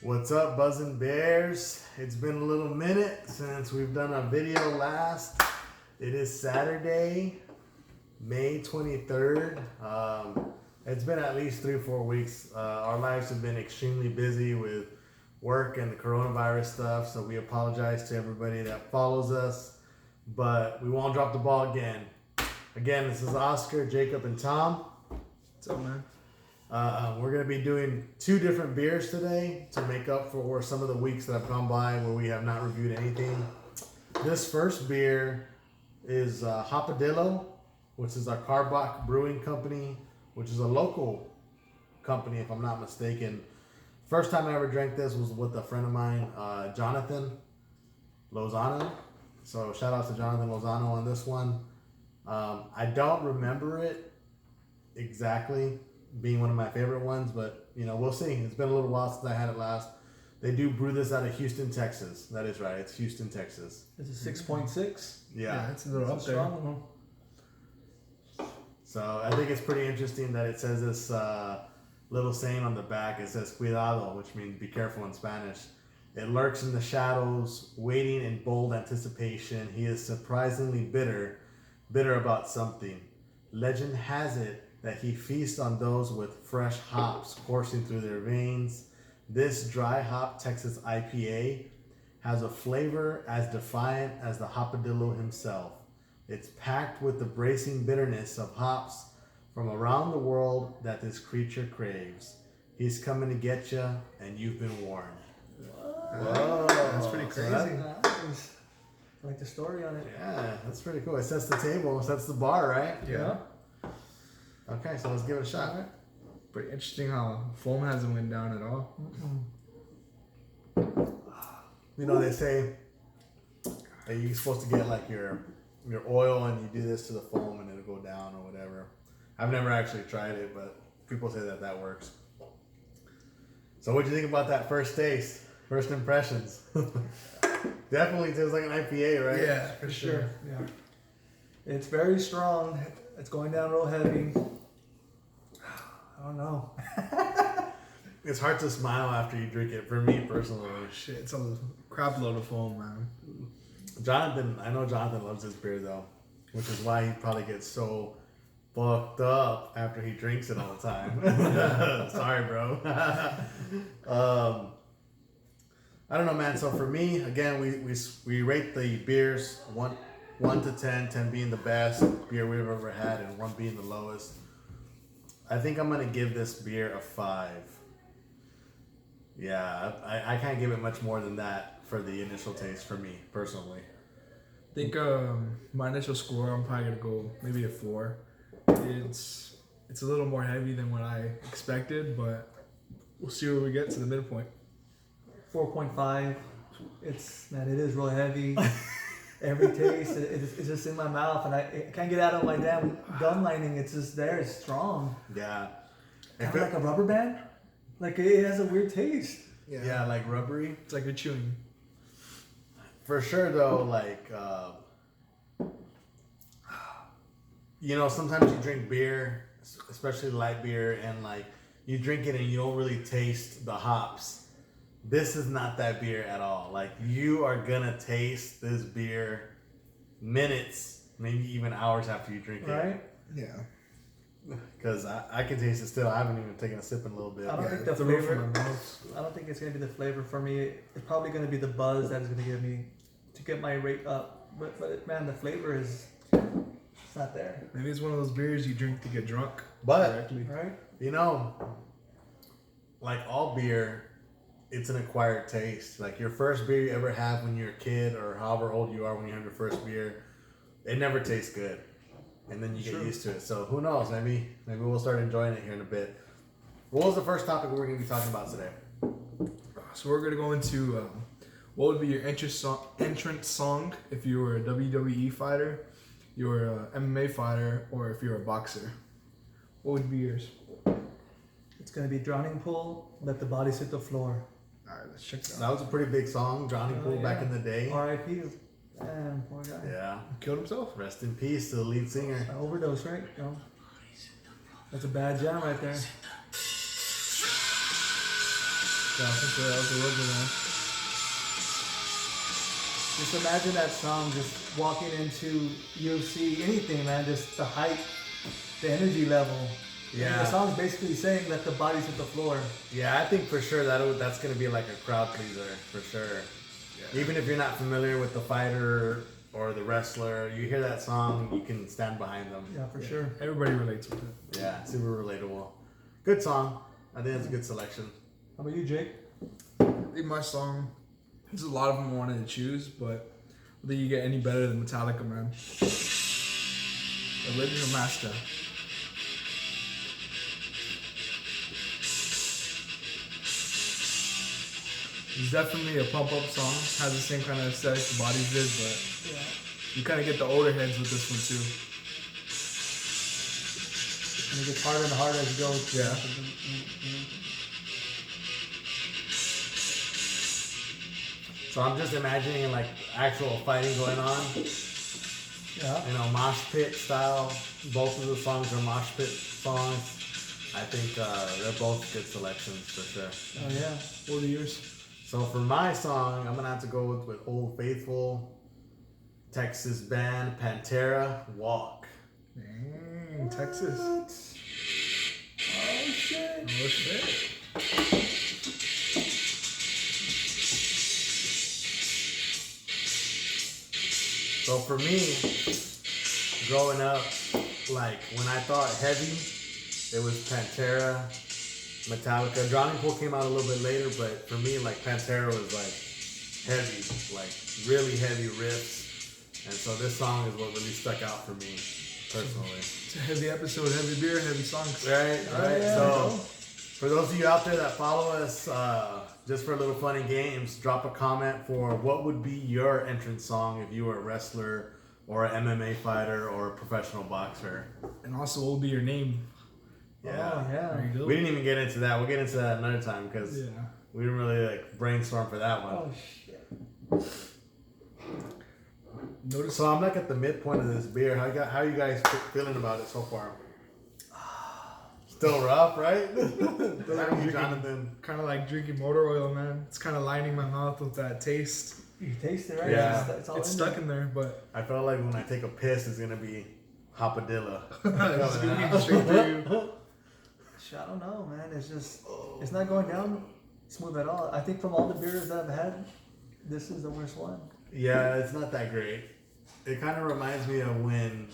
What's up, Buzzin' Bears? It's been a little minute since we've done a video last. It is Saturday, May 23rd. It's been at least 3 or 4 weeks. Our lives have been extremely busy with work and the coronavirus stuff, so we apologize to everybody that follows us, but we won't drop the ball again. Again, this is Oscar, Jacob, and Tom. What's up, man? We're going to be doing 2 different beers today to make up for some of the weeks that have gone by where we have not reviewed anything. This first beer is Hopadillo, which is our Karbach Brewing Company, which is a local company, if I'm not mistaken. First time I ever drank this was with a friend of mine, Jonathan Lozano. So shout out to Jonathan Lozano on this one. I don't remember it exactly being one of my favorite ones, but you know, we'll see. It's been a little while since I had it last. They do brew this out of Houston, Texas. That is right. It's Houston, Texas. It's a 6.6. Yeah, it's a little up there. Strong one. So I think it's pretty interesting that it says this little saying on the back. It says "Cuidado," which means be careful in Spanish. It lurks in the shadows, waiting in bold anticipation. He is surprisingly bitter about something. Legend has it that he feasts on those with fresh hops coursing through their veins. This dry hop Texas IPA has a flavor as defiant as the Hopadillo himself. It's packed with the bracing bitterness of hops from around the world that this creature craves. He's coming to get you, and you've been warned. Whoa, that's pretty crazy. Nice. I like the story on it. Yeah, that's pretty cool. It sets the table, it sets the bar, right? Yeah. Okay, so let's give it a shot. Pretty interesting how foam hasn't went down at all. You know, they say that you're supposed to get like your oil and you do this to the foam and it'll go down or whatever. I've never actually tried it, but people say that works. So what'd you think about that first taste? First impressions? Definitely tastes like an IPA, right? Yeah, for sure. Yeah. It's very strong. It's going down real heavy. I don't know. It's hard to smile after you drink it, for me personally. Shit, it's a crap load of foam, man. I know Jonathan loves this beer though, which is why he probably gets so fucked up after he drinks it all the time. Sorry, bro. I don't know, man. So for me, again, we rate the beers 1 to 10, 10 being the best beer we've ever had, and 1 being the lowest. I think I'm gonna give this beer a 5. Yeah, I can't give it much more than that for the initial taste for me personally. I think my initial score, I'm probably gonna go maybe a 4. It's a little more heavy than what I expected, but we'll see where we get to the midpoint. 4.5. It is real heavy. Every taste, it's just in my mouth, and I can't get out of my damn gum lining. It's just there. It's strong. Yeah. Kind of like a rubber band. Like it has a weird taste. Yeah, like rubbery. It's like you're chewing. For sure, though, like, you know, sometimes you drink beer, especially light beer, and like you drink it and you don't really taste the hops. This is not that beer at all. Like, you are gonna taste this beer minutes, maybe even hours after you drink it. Right? Yeah. Because I can taste it still. I haven't even taken a sip in a little bit. I don't think the flavor. I don't think it's gonna be the flavor for me. It's probably gonna be the buzz that is gonna give me to get my rate up. But man, the flavor it's not there. Maybe it's one of those beers you drink to get drunk. But, directly. Right? you know, like all beer, it's an acquired taste. Like your first beer you ever have when you're a kid, or however old you are when you have your first beer, it never tastes good, and then you get used to it. So who knows? Maybe we'll start enjoying it here in a bit. What was the first topic we're going to be talking about today? So we're gonna go into what would be your entrance song if you were a WWE fighter, you were an MMA fighter, or if you're a boxer. What would be yours? It's gonna be Drowning Pool. Let the bodies hit the floor. All right, let's check that out. That was a pretty big song, Drowning Pool, back in the day. R.I.P. Damn, poor guy. Yeah. Killed himself. Rest in peace to the lead singer. Overdose, right? No. That's a bad jam right there. Yeah, for sure. That was a real good one. Just imagine that song, just walking into UFC, anything, man. Just the hype, the energy level. Yeah. And the song's basically saying let the bodies hit the floor. Yeah, I think for sure that's gonna be like a crowd pleaser for sure. Yeah. Even if you're not familiar with the fighter or the wrestler, you hear that song, you can stand behind them. Yeah, for sure. Everybody relates with it. Yeah, super relatable. Good song. I think it's a good selection. How about you, Jake? I think my song, there's a lot of them I wanted to choose, but I think you get any better than Metallica, man. Original Master. It's definitely a pump-up song. Has the same kind of aesthetic the Bodies did, but Yeah. you kind of get the older heads with this one too. And it gets harder and harder as you go. Yeah. So I'm just imagining like actual fighting going on. Yeah. You know, mosh pit style. Both of the songs are mosh pit songs. I think they're both good selections for sure. Oh, yeah. What are yours? So for my song, I'm gonna have to go with Old Faithful, Texas band Pantera, Walk. Dang, Texas. Oh, shit. Oh shit. So for me, growing up, like when I thought heavy, it was Pantera, Metallica. Drowning Pool came out a little bit later, but for me, like Pantera was like heavy, like really heavy riffs. And so this song is what really stuck out for me personally. It's a heavy episode, heavy beer, heavy songs. Right, right. yeah. So for those of you out there that follow us, just for a little fun and games, drop a comment for what would be your entrance song if you were a wrestler or an MMA fighter or a professional boxer. And also, what will be your name? Oh, Yeah. There yeah. you go. We didn't even get into that. We'll get into that another time because Yeah. we didn't really like brainstorm for that one. Oh, shit. Notice. So I'm like at the midpoint of this beer. How you guys feeling about it so far? Still rough, right? Still like you, Jonathan. Kind of like drinking motor oil, man. It's kind of lining my mouth with that taste. You taste it, right? Yeah. It's, all It's in stuck there. in there, but I felt like when I take a piss, it's gonna be Hopadillo. it's gonna be straight through you. Shit, I don't know, man. It's just, it's not going down smooth at all. I think from all the beers that I've had, this is the worst one. Yeah, it's not that great. It kind of reminds me of when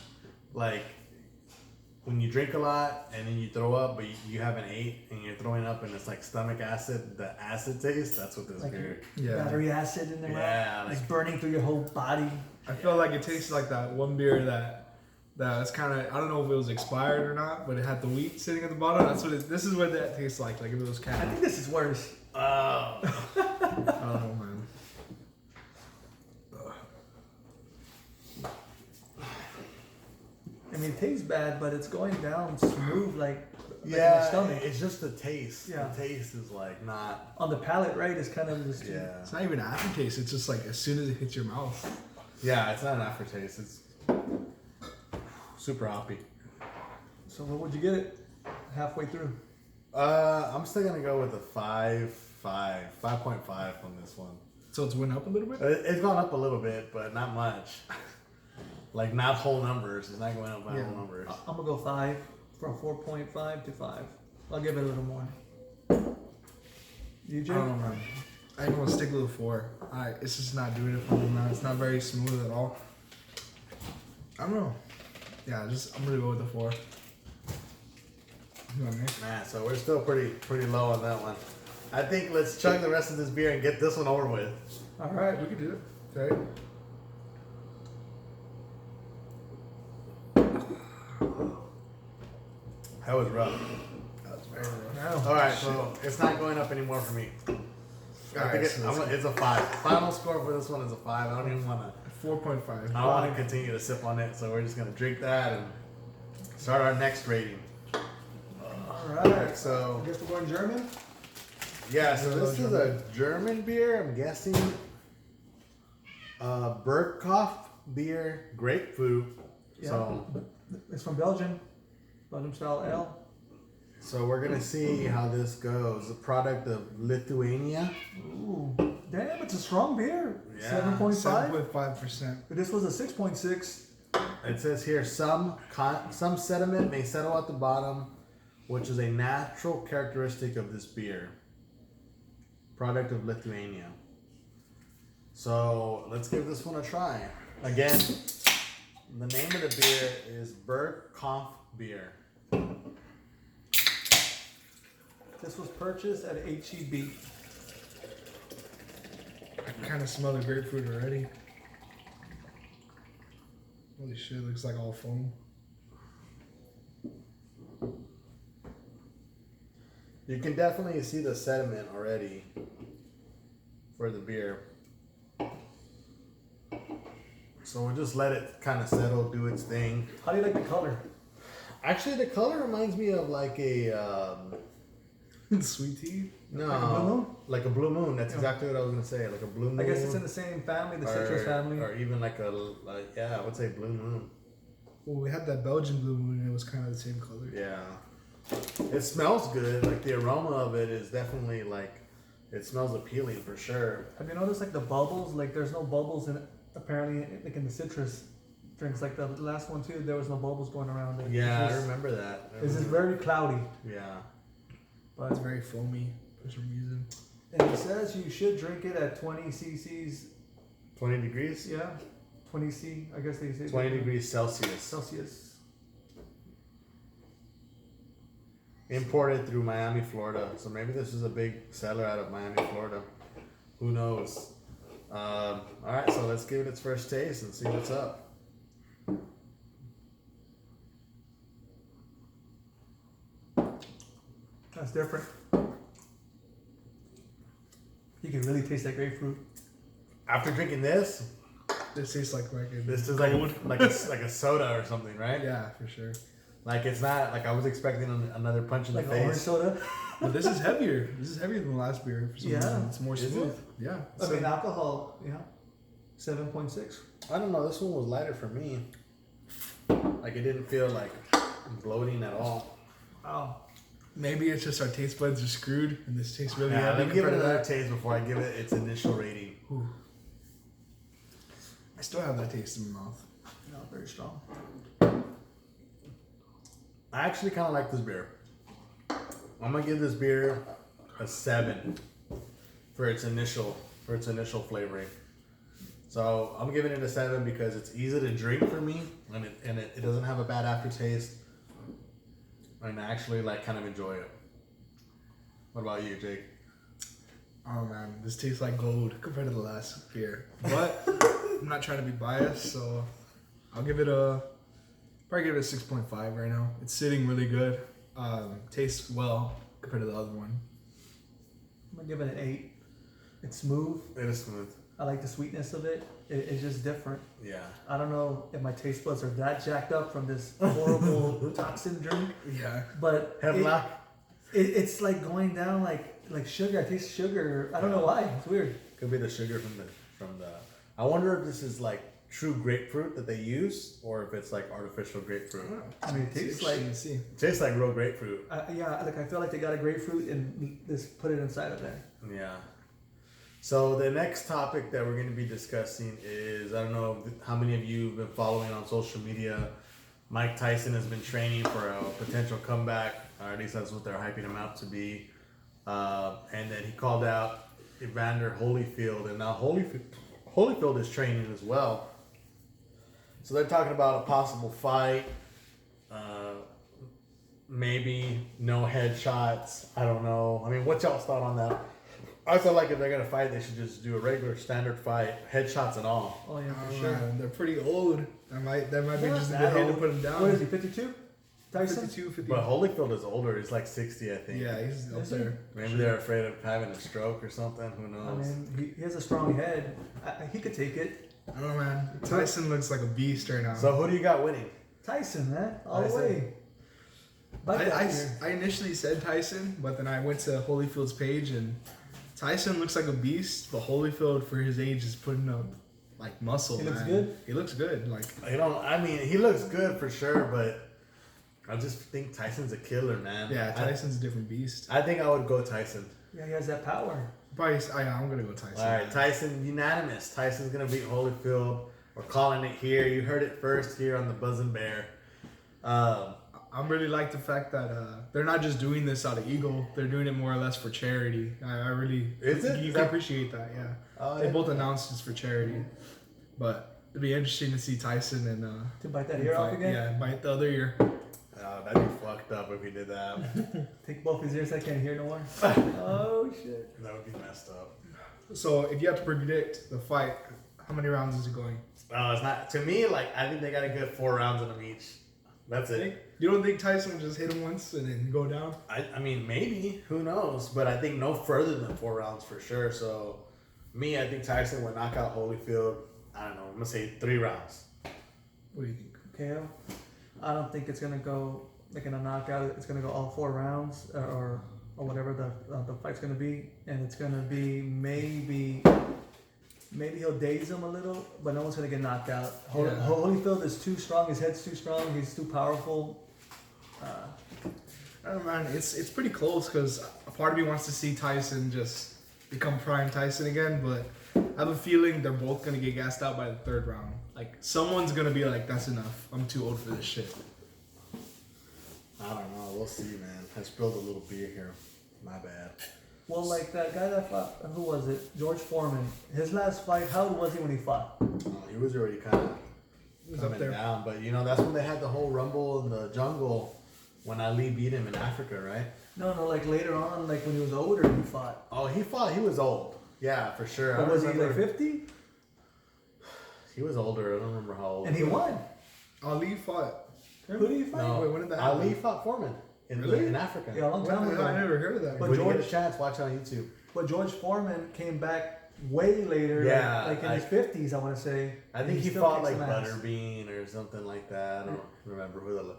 you drink a lot and then you throw up, but you haven't ate and you're throwing up and it's like stomach acid, the acid taste. That's what this Like beer. Yeah. battery acid in the Yeah, mouth. like- It's burning through your whole body. I feel like it tastes like that one beer that's kind of, I don't know if it was expired or not, but it had the wheat sitting at the bottom. That's what this is what that tastes like if it was I candy. think this is worse. Oh. I don't know, man. I mean, it tastes bad, but it's going down smooth, like in the Yeah, stomach. it's just the taste. Yeah. The taste is like not. On the palate, right? It's kind of just Yeah. It's not even aftertaste. It's just like as soon as it hits your mouth. Yeah, it's not an aftertaste. It's super hoppy. So what would you get it halfway through? I'm still gonna go with a 5.5 on this one. So it's went up a little bit. It's gone up a little bit, but not much. Like not whole numbers. It's not going up by Yeah. whole numbers. I'm gonna go 5, from 4.5 to 5. I'll give it a little more. You, I Jake? don't know, man. I'm gonna stick with a 4. It's just not doing it for me, man. It's not very smooth at all. I don't know. Yeah, I'm gonna go with a 4. You want me? Man, so we're still pretty low on that one. I think let's chug the rest of this beer and get this one over with. All right. We could do it. Okay. That was rough. That's very rough. Now, All right, so it's not going up anymore for me. I Alright, think so it's a 5. Final score for this one is a 5. I don't even want to. 4.5. I don't want to continue to sip on it, so we're just gonna drink that and start our next rating. all Alright, right. so I guess we're going German. yeah, so this is a German beer. I'm guessing. Burgkopf beer, grapefruit. Yeah. So It's from Belgium. Belgium style ale. So we're gonna see how this goes. A product of Lithuania. Ooh, damn! It's a strong beer. Yeah, 7.5. 7.5%. But this was a 6.6. It says here some sediment may settle at the bottom, which is a natural characteristic of this beer. Product of Lithuania. So let's give this one a try. Again, the name of the beer is Burgkopf beer. This was purchased at HEB. I kind of smell the grapefruit already. Holy shit, looks like all foam. You can definitely see the sediment already for the beer. So we'll just let it kind of settle, do its thing. How do you like the color? Actually, the color reminds me of like a Sweet tea? no, Like a blue moon? like a blue moon. That's Yeah. exactly what I was gonna say. Like a blue moon. I guess it's in the same family, the citrus family. or even like yeah, I would say blue moon. Well, we had that Belgian blue moon and it was kind of the same color. Yeah, it smells good. Like the aroma of it is definitely like it smells appealing for sure. Have you noticed like the bubbles? Like there's no bubbles in it, apparently, like in the citrus drinks. Like the last one too, there was no bubbles going around. Like, Yeah, it's I just- remember that. It's just very cloudy. Yeah. But It's very foamy for some reason. and it says you should drink it at 20 cc's. 20 degrees. Yeah, 20 C. I guess they say 20 degrees Celsius. Celsius. Imported through Miami, Florida. So maybe this is a big seller out of Miami, Florida. Who knows? All right, so let's give it its first taste and see what's up. That's different. You can really taste that grapefruit. After drinking this, This tastes like this is like a soda or something, right? Yeah, for sure. Like it's not like I was expecting another punch in Like the an orange face. soda. But this is heavier. This is heavier than the last beer for some Yeah. reason. It's more Is smooth. it? Yeah. I mean, alcohol, yeah. 7.6. I don't know. This one was lighter for me. Like it didn't feel like bloating at all. Wow. Maybe it's just our taste buds are screwed and this tastes really Yeah, heavy let me give it compared to another that. taste before I give it its initial rating. Ooh. I still have that taste in my mouth. No, very strong. I actually kind of like this beer. I'm gonna give this beer a 7 for its initial flavoring. So I'm giving it a 7 because it's easy to drink for me and it doesn't have a bad aftertaste. And I actually like kind of enjoy it. What about you, Jake? Oh man, this tastes like gold compared to the last beer. But I'm not trying to be biased, so I'll give it probably give it a 6.5 right now. It's sitting really good. Tastes well compared to the other one. I'm going to give it an 8. It's smooth. It is smooth. I like the sweetness of it. It's just different. Yeah. I don't know if my taste buds are that jacked up from this horrible toxin drink, Yeah. but Hemlock. it's like going down like sugar. I taste sugar. I don't know why. It's weird. Could be the sugar from the. I wonder if this is like true grapefruit that they use, or if it's like artificial grapefruit. I mean, it tastes like see. It tastes like real grapefruit. yeah. Like I feel like they got a grapefruit and just put it inside of there. Yeah. So the next topic that we're going to be discussing is, I don't know how many of you have been following on social media. Mike Tyson has been training for a potential comeback, or at least that's what they're hyping him out to be. And then he called out Evander Holyfield, and now Holyfield is training as well. So they're talking about a possible fight, maybe no headshots. I don't know. I mean, what's y'all's thought on that? I feel like if they're gonna fight, they should just do a regular standard fight, headshots and all. Oh yeah, for Oh, sure. man, they're pretty old. That might be Not just a that good hit to old. put him down. What is he? 52? Tyson? 52, 50. But Holyfield is older. He's like 60, I think. Yeah, he's up Is he? there. Maybe they're afraid of having a stroke or something. Who I knows? mean, he has a strong head. He could take it. I don't know, man. Tyson looks like a beast right now. So who do you got winning? Tyson, man, all the Tyson. way. Like that here. I initially said Tyson, but then I went to Holyfield's page and Tyson looks like a beast, but Holyfield for his age is putting up like muscle. He looks man. good? He looks good. Like I mean, he looks good for sure, but I just think Tyson's a killer, man. Yeah, Tyson's a different beast. I think I would go Tyson. Yeah, he has that power. Probably, I'm gonna go Tyson. All right, man. Tyson, unanimous. Tyson's gonna beat Holyfield. We're calling it here. You heard it first here on the Buzzin' Bear. I'm really like the fact that they're not just doing this out of ego. They're doing it more or less for charity. I really you can appreciate that. Yeah, they both announced it's for charity, but it'd be interesting to see Tyson and To bite that ear off again? Yeah, bite the other ear. That'd be fucked up if he did that. Take both his ears, I can't hear no more. Oh, shit. That would be messed up. So if you have to predict the fight, how many rounds is it going? It's not, to me, like, I think they got a good 4 rounds in them each. That's it. You don't think Tyson will just hit him once and then go down? I mean, maybe. Who knows? But I think no further than 4 rounds for sure. So, me, I think Tyson would knock out Holyfield. I don't know. I'm going to say 3 rounds. What do you think? KO. I don't think it's gonna go like in a knockout. It's gonna go all 4 rounds or whatever the fight's gonna be, and it's gonna be maybe he'll daze him a little, but no one's gonna get knocked out. Holyfield is too strong. His head's too strong. He's too powerful. I don't know, man. It's pretty close because a part of me wants to see Tyson just become prime Tyson again, but I have a feeling they're both gonna get gassed out by the 3rd round. Like someone's gonna be like, "That's enough. I'm too old for this shit." I don't know. We'll see, man. I spilled a little beer here. My bad. Well, like that guy that fought, who was it? George Foreman. His last fight, how old was he when he fought? He was already kind of He was coming up there. down. But, you know, that's when they had the whole rumble in the jungle when Ali beat him in Africa, right? No, like later on, like when he was older, he fought. Oh, he was old. Yeah, for sure. Or I was he remember- like 50? He was older. I don't remember how old. And he won. Ali fought. Who did he fight? No, Wait, when did that Ali happen? fought Foreman Really? in Africa. Yeah, a long time ago. I never heard of that. But When you get George- a chance, watch it on YouTube. But George Foreman came back way later, Yeah, like in his 50s, I want to say. I think he still fought kicked like some ass. Butterbean or something like that. I don't remember who the.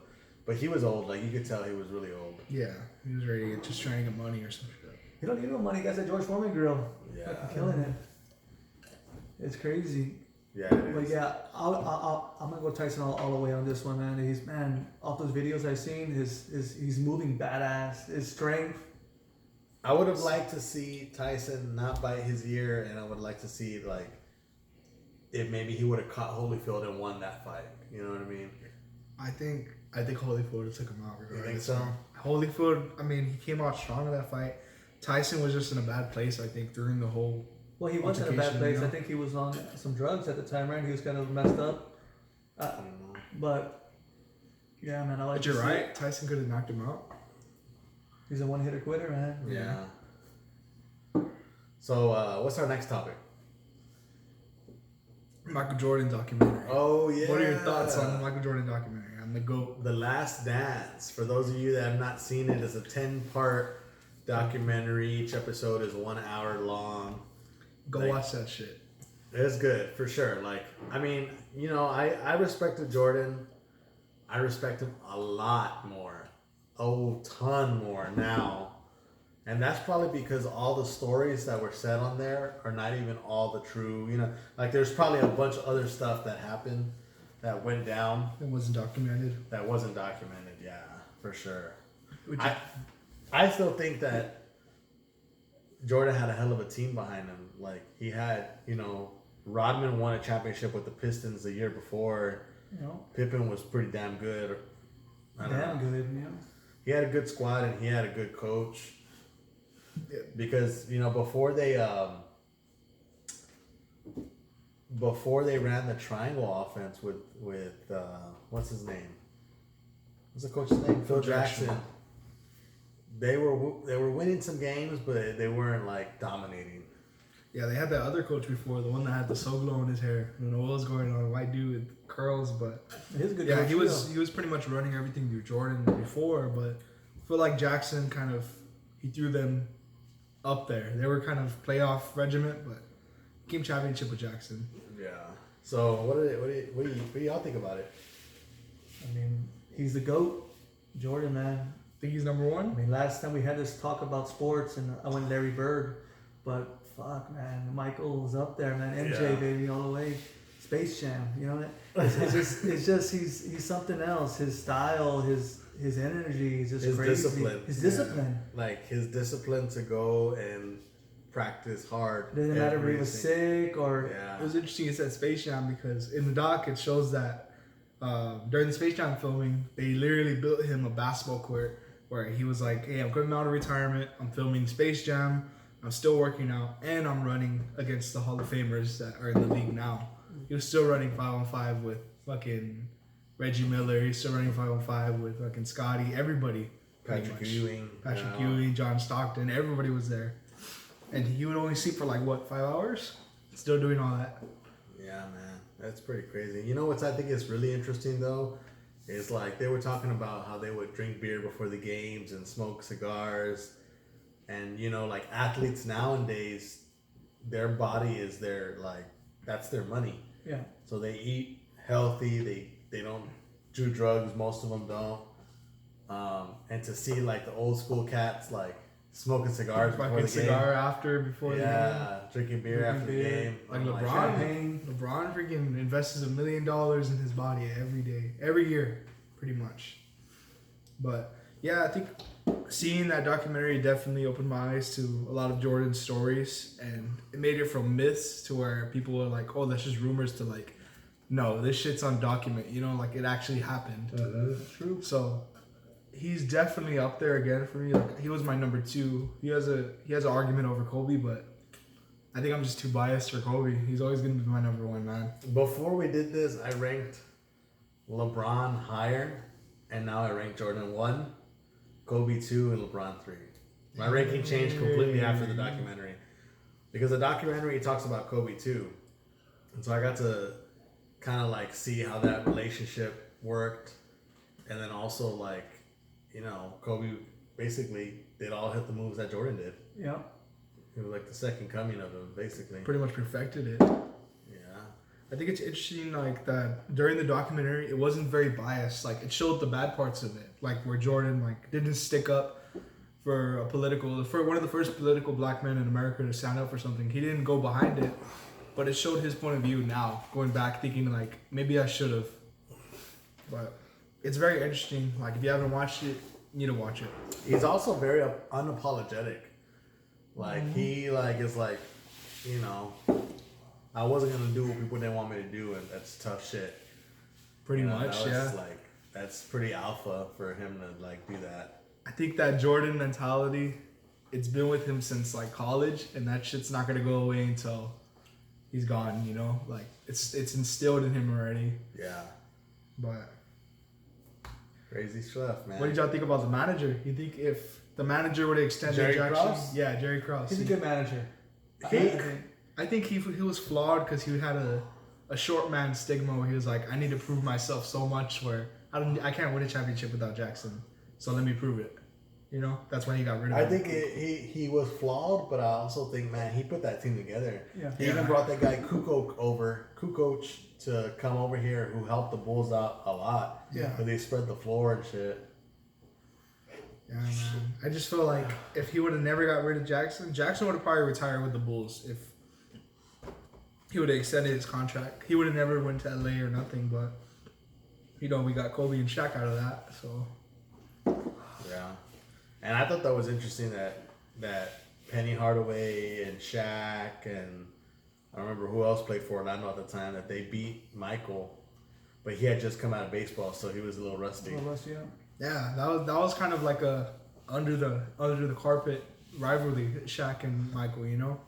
But he was old. Like you could tell he was really old. Yeah, he was ready, just trying to get money or some shit. He don't need no money. He got that George Foreman grill. Yeah. Fucking killing it. It's crazy. Yeah. It But is. yeah, I'm gonna go Tyson all the way on this one, man. He's off those videos I've seen, he's moving badass. His strength. I would have liked to see Tyson not bite his ear, and I would like to see like if maybe he would have caught Holyfield and won that fight. You know what I mean? I think Holyfield would have took him out. You think so? Holyfield, I mean, he came out strong in that fight. Tyson was just in a bad place, I think, during the whole. Well, he wasn't in a bad Altercation, place. you know? I think he was on some drugs at the time, right? He was kind of messed up. I don't know. But yeah, man, I like. But you're to see right. it. Tyson could have knocked him out. He's a one-hitter quitter, man. Yeah. So what's our next topic? Michael Jordan documentary. Oh yeah. What are your thoughts on the Michael Jordan documentary? On the GOAT? The Last Dance. For those of you that have not seen it, it's a 10-part documentary. Each episode is 1 hour long. Go Like- watch that shit. It's good for sure. Like, I mean, you know, I respected Jordan. I respect him a lot more, a ton more now, and that's probably because all the stories that were said on there are not even all the true. You know, like there's probably a bunch of other stuff that happened that went down It wasn't documented. that wasn't documented. Yeah, for sure. Would you- I still think that Jordan had a hell of a team behind him. Like he had, you know, Rodman won a championship with the Pistons the year before. You know, Pippen was pretty damn good. I don't damn know. good. You know. He had a good squad and he had a good coach. Yeah. Because you know before they ran the triangle offense with what's his name? What's the coach's name? Phil Jackson. They were winning some games, but they weren't like dominating. Yeah, they had that other coach before, the one that had the so glow in his hair. I don't know what was going on, white dude with curls, but He's a good yeah, coach, he was pretty much running everything through Jordan before. But I feel like Jackson he threw them up there. They were kind of playoff regiment, but came championship with Jackson. Yeah. So what do y'all think about it? I mean, he's the GOAT. Jordan, man. Think he's number I one? mean, last time we had this talk about sports, and I went Larry Bird, but fuck, man, Michael was up there, man. MJ, Yeah. baby, all the way. Space Jam, you know. It's just he's something else. His style, his his energy is just His crazy. discipline. His Yeah. discipline. Like his discipline to go and practice hard. Doesn't matter if he every was single- sick or Yeah. It was interesting you said Space Jam because in the doc it shows that during the Space Jam filming, they literally built him a basketball court where he was like, hey, I'm coming out of retirement, I'm filming Space Jam, I'm still working out, and I'm running against the Hall of Famers that are in the league now. He was still running 5-on-5 with fucking Reggie Miller, he's still running 5-on-5 with fucking Scotty, everybody. pretty Patrick much. Ewing. Patrick you know. Ewing, John Stockton, everybody was there. And he would only sleep for like, what, 5 hours? Still doing all that. Yeah, man, that's pretty crazy. You know what I think is really interesting though, is like they were talking about how they would drink beer before the games and smoke cigars, and you know, like athletes nowadays, their body is their like that's their money. yeah. So they eat healthy. They don't do drugs. Most of them don't. And to see like the old school cats like smoking cigars before Fucking the game. cigar after, before the game. Yeah, drinking beer Drinking after beer. the game. Like I'm LeBron. champagne. LeBron freaking invests $1 million in his body every day, every year, pretty much. But yeah, I think seeing that documentary definitely opened my eyes to a lot of Jordan's stories, and it made it from myths to where people were like, "Oh, that's just rumors," to like, "No, this shit's on document." You know, like it actually happened. that is true. So he's definitely up there again for me. Like he was my number 2. He has an argument over Kobe, but I think I'm just too biased for Kobe. He's always gonna be my number 1 man. Before we did this, I ranked LeBron higher, and now I rank Jordan 1, Kobe 2, and LeBron 3. My ranking changed completely after the documentary, because the documentary talks about Kobe too, and so I got to kind of like see how that relationship worked, and then also like, you know, Kobe basically did all hit the moves that Jordan did. Yeah. He was like the second coming of him, basically. Pretty much perfected it. Yeah. I think it's interesting, like that during the documentary, it wasn't very biased. Like it showed the bad parts of it, like where Jordan like didn't stick up for one of the first political black men in America to stand up for something. He didn't go behind it, but it showed his point of view now, going back thinking like maybe I should have. But it's very interesting. Like if you haven't watched it, you need to watch it. He's also very unapologetic. Like he like is like, you know, I wasn't gonna do what people didn't want me to do, and that's tough shit. Pretty You know, much, that was, yeah. Like that's pretty alpha for him to like do that. I think that Jordan mentality, it's been with him since like college, and that shit's not gonna go away until he's gone. You know, like it's instilled in him already. Yeah, But crazy stuff, man. what did y'all think about the manager? You think if the manager would have extended Jerry Jackson? Krause? Yeah, Jerry Krause. He's a good manager. He- I think he was flawed because he had a short man stigma where he was like, I need to prove myself so much where I can't win a championship without Jackson, so let me prove it. You know, that's why he got rid of I him. think he was flawed, but I also think, man, he put that team together. Yeah. He Yeah. even brought that guy Kukoc to come over here, who helped the Bulls out a lot. Yeah. Because they spread the floor and shit. Yeah, man. I just feel like if he would have never got rid of Jackson, Jackson would have probably retired with the Bulls if he would have extended his contract. He would have never went to LA or nothing, but you know, we got Kobe and Shaq out of that, so Yeah. And I thought that was interesting that Penny Hardaway and Shaq and I don't remember who else played for Orlando at the time, that they beat Michael, but he had just come out of baseball, so he was a little rusty. A little rusty, yeah. yeah, that was kind of like a under the carpet rivalry, Shaq and Michael, you know?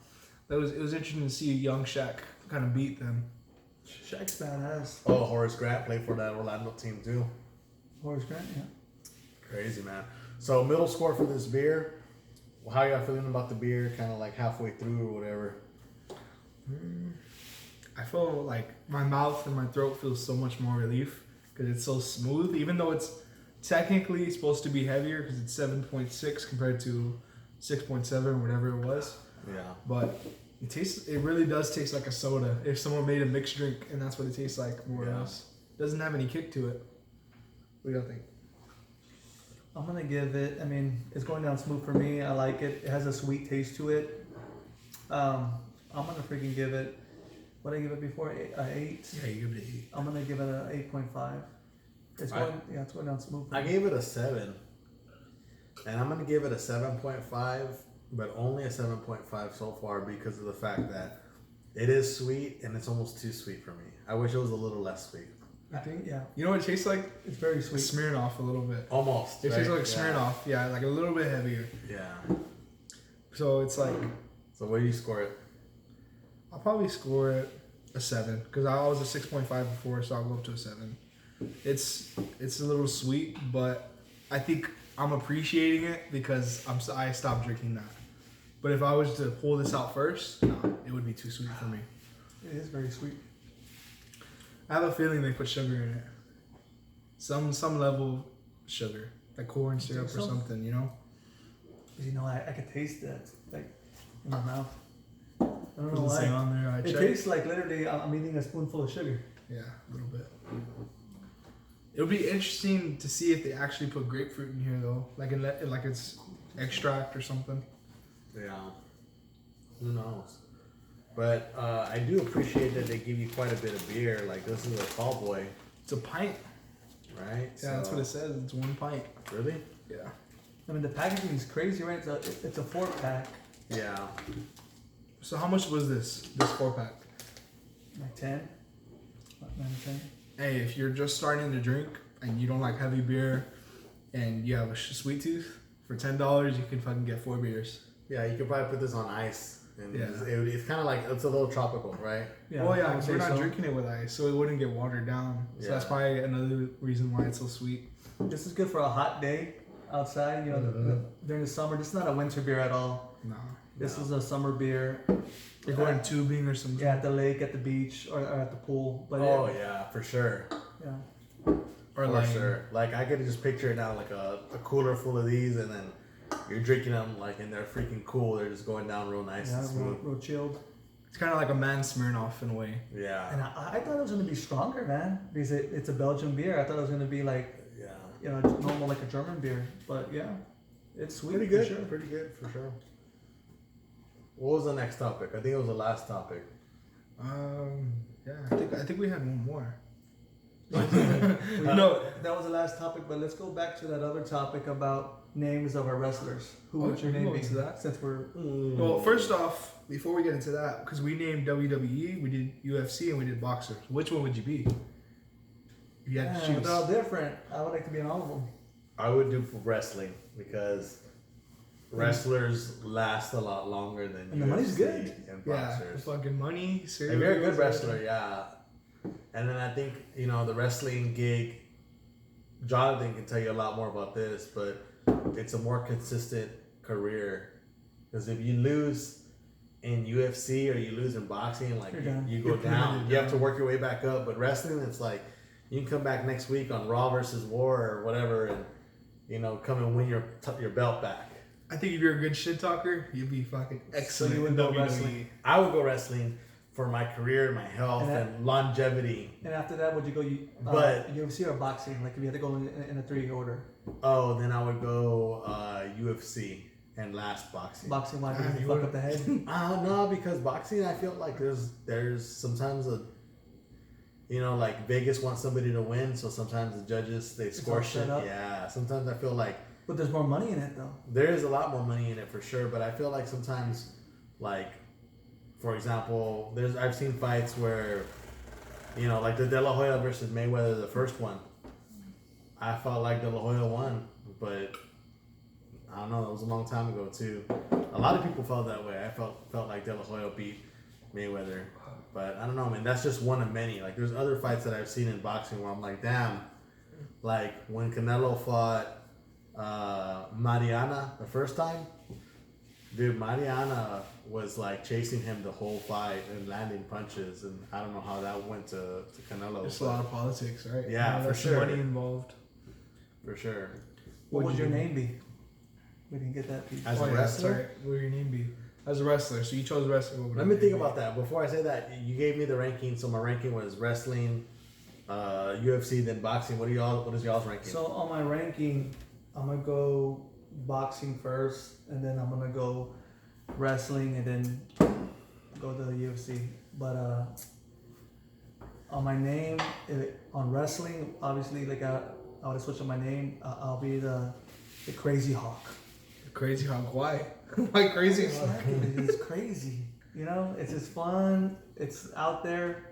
It was interesting to see a young Shaq kind of beat them. Shaq's badass. Oh, Horace Grant played for that Orlando team too. Horace Grant, yeah. Crazy, man. So middle score for this beer. How y'all feeling about the beer? Kind of like halfway through or whatever. I feel like my mouth and my throat feels so much more relief because it's so smooth, even though it's technically supposed to be heavier because it's 7.6 compared to 6.7 or whatever it was. Yeah. But it really does taste like a soda. If someone made a mixed drink and that's what it tastes like, more or Yeah. less. Doesn't have any kick to it. What do y'all think? I'm gonna give it. I mean, it's going down smooth for me. I like it. It has a sweet taste to it. I'm gonna freaking give it. What did I give it before? 8. Yeah, you give it an 8. I'm gonna give it a 8.5. It's going, it's going down smooth. I gave it a 7, and I'm gonna give it a 7.5, but only a 7.5 so far because of the fact that it is sweet and it's almost too sweet for me. I wish it was a little less sweet. I think, yeah. You know what it tastes like? It's very sweet. Smirnoff a little bit. Almost. It tastes right? like Smirnoff. Yeah, like a little bit heavier. Yeah. So it's like, So where do you score it? I'll probably score it a 7 because I was a 6.5 before, so I'll go up to a 7. It's a little sweet, but I think I'm appreciating it because I stopped drinking that. But if I was to pull this out first, no, it would be too sweet for me. It is very sweet. I have a feeling they put sugar in it. Some level of sugar, like corn syrup or so? something, you know? 'Cause, you know, I could taste that, like, in my mouth. I don't know Doesn't say why. on there. I It checked. tastes like literally I'm eating a spoonful of sugar. Yeah, a little bit. It'll be interesting to see if they actually put grapefruit in here though, like it's extract or something. Yeah. Who knows? But I do appreciate that they give you quite a bit of beer. Like this is a tall boy, It's a pint. right? Yeah, that's what it says. It's 1 pint. Really? Yeah. I mean, the packaging is crazy, right? It's a 4-pack, Yeah. So how much was this 4-pack? like 10, about 9 or 10. Hey, if you're just starting to drink and you don't like heavy beer, and you have a sweet tooth, for $10 you can fucking get 4 beers. Yeah, you could probably put this on ice. And Yeah. it's kind of like, it's a little tropical, right? Yeah, Oh I yeah, would 'cause say we're not so. drinking it with ice, so it wouldn't get watered down. So that's Yeah. probably another reason why it's so sweet. This is good for a hot day outside. You know, during the summer. This is not a winter beer at all. No. This is a summer beer. You're going tubing or something. Yeah, at the lake, at the beach, or at the pool. But Oh yeah, for sure. yeah. Or For like sure. Like I could just picture it now, like a cooler full of these, and then you're drinking them like, and they're freaking cool. They're just going down real nice and Yeah, smooth. real chilled. it's kind of like a man Smirnoff in a way. Yeah. And I thought it was gonna be stronger, man, because it's a Belgian beer. I thought it was gonna be like, Yeah. you know, normal like a German beer. But yeah, it's sweet. Pretty for good. sure. Pretty good for sure. What was the next topic? I think it was the last topic. Yeah, I think we had one more. No, that was the last topic. But let's go back to that other topic about names of our wrestlers. Who would your we'll name go be? into that. Since we're Well, first off, before we get into that, because we named WWE, we did UFC, and we did boxers. Which one would you be? If you had to yeah, choose. they're all different. I would like to be in all of them. I would do for wrestling because wrestlers last a lot longer than And the money's UFC good. and Yeah, boxers. fucking money. A Cereal, very good wrestler, yeah. And then I think, you know, the wrestling gig, Jonathan can tell you a lot more about this, but it's a more consistent career. Because if you lose in UFC or you lose in boxing, like You're done. you go You're down. committed, You have to yeah. work your way back up. But wrestling, it's like you can come back next week on Raw versus War or whatever and, you know, come and win your belt back. I think if you're a good shit talker, you'd be fucking excellent. you would in go WWE. wrestling. I would go wrestling for my career, my health, And that- and longevity. And after that, would you go But- UFC or boxing? Like if you had to go in a 3 order. Oh, then I would go UFC and last boxing. Boxing, why? Ah, Because you you fuck would- up the head. No, because boxing, I feel like there's sometimes like Vegas wants somebody to win, so sometimes the judges they score all set shit. up. Yeah, sometimes I feel like But there's more money in it though. there is a lot more money in it for sure, but I feel like sometimes, like, for example, I've seen fights where, you know, like the De La Hoya versus Mayweather, the first one. I felt like De La Hoya won, but I don't know. It was a long time ago too. A lot of people felt that way. I felt like De La Hoya beat Mayweather, but I don't know, man. That's just one of many. Like, there's other fights that I've seen in boxing where I'm like, damn. Like when Canelo fought Mariana the first time, dude, Mariana was like chasing him the whole fight and landing punches, and I don't know how that went to Canelo. There's a but lot of politics, right? Yeah, for there's sure. money involved. for sure. What would What'd your you do? name be? We didn't get that piece. As a yeah, wrestler? sorry. What would your name be? As a wrestler, so you chose wrestler. What would Let your me think name be? about that. Before I say that, you gave me the ranking. So my ranking was wrestling, UFC, then boxing. What is y'all's ranking? So on my ranking, I'm gonna go boxing first, and then I'm gonna go wrestling, and then go to the UFC. But on my name on wrestling, obviously, like I would switch on my name. I'll be the Crazy Hawk. Crazy Hawk, why? Why Crazy It's Hawk? like it. It's crazy. You know, it's just fun. It's out there.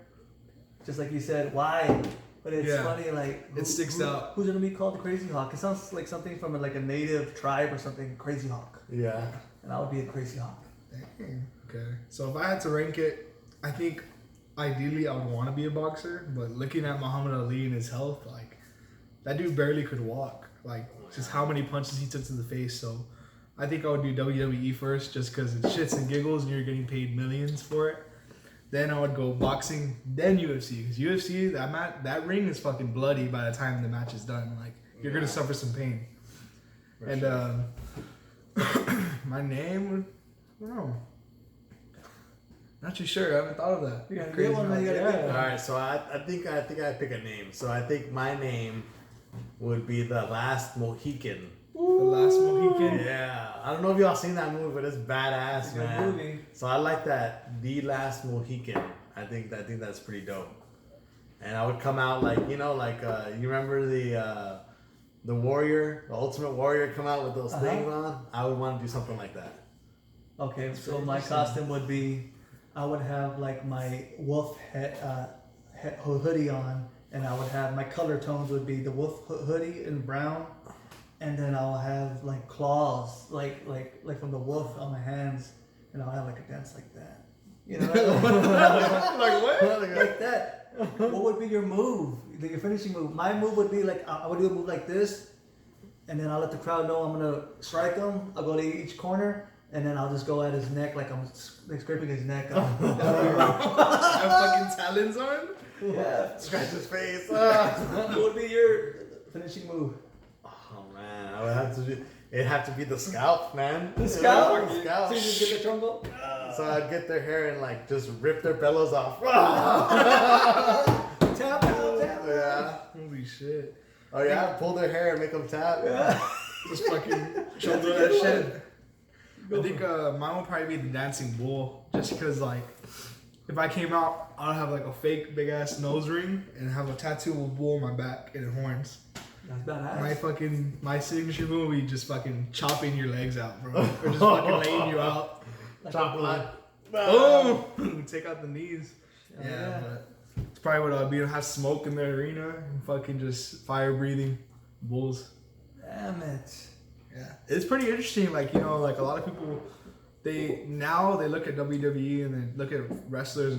Just like you said, why? But it's funny, like It sticks out. Who's gonna be called the Crazy Hawk? It sounds like something from like a native tribe or something. Crazy Hawk. Yeah. And I would be a Crazy Hawk. Dang. Okay. So if I had to rank it, I think ideally I would want to be a boxer, but looking at Muhammad Ali and his health, like that dude barely could walk. Like just how many punches he took to the face. So I think I would do WWE first, just because it's shits and giggles and you're getting paid millions for it. Then I would go boxing, then UFC, because UFC that ring is fucking bloody by the time the match is done. Like you're gonna suffer some pain. For And sure. my name, I don't know. Not too sure. I haven't thought of that. You gotta Crazy get one, man. You Hawk. gotta get All one. right, so I think I pick a name. So I think my name would be The Last Mohican. The Last Mohican. Yeah, I don't know if y'all seen that movie, but it's badass, It's a good man. movie. So I like that, The Last Mohican. I think that's pretty dope. And I would come out like you remember the Warrior, the Ultimate Warrior, come out with those things on. I would want to do something like that. Okay, so my costume would be, I would have like my wolf hoodie on, and I would have my color tones would be the wolf hoodie in brown, and then I'll have like claws, like from the wolf on my hands, and I'll have like a dance like that. You know, Like what? like that. What would be your move? Like your finishing move? My move would be like I would do a move like this, and then I'll let the crowd know I'm gonna strike him. I'll go to each corner. And then I'll just go at his neck like I'm like scraping his neck. Have fucking talons on? Yeah. Scratch his face. What would be your finishing move? Oh man, I would have to do. It'd have to be the scalp, man. The scalp? The scalp. So you just get the trungle? So I'd get their hair and like just rip their bellows off. Tap out, tap. Yeah. Holy shit. Oh yeah, pull their hair and make them tap. Just fucking shoulder that shit. I think mine would probably be the dancing bull, just because like if I came out, I'd have like a fake big ass nose ring and have a tattoo of a bull on my back and horns. That's badass. My signature move would be just fucking chopping your legs out, bro, or just fucking laying you out. Like Chop a like. Oh, take out the knees. Oh, Yeah, yeah. but it's probably what I'd be. Have smoke in the arena and fucking just fire breathing bulls. Damn it. Yeah, it's pretty interesting. Like like a lot of people, they look at WWE and they look at wrestlers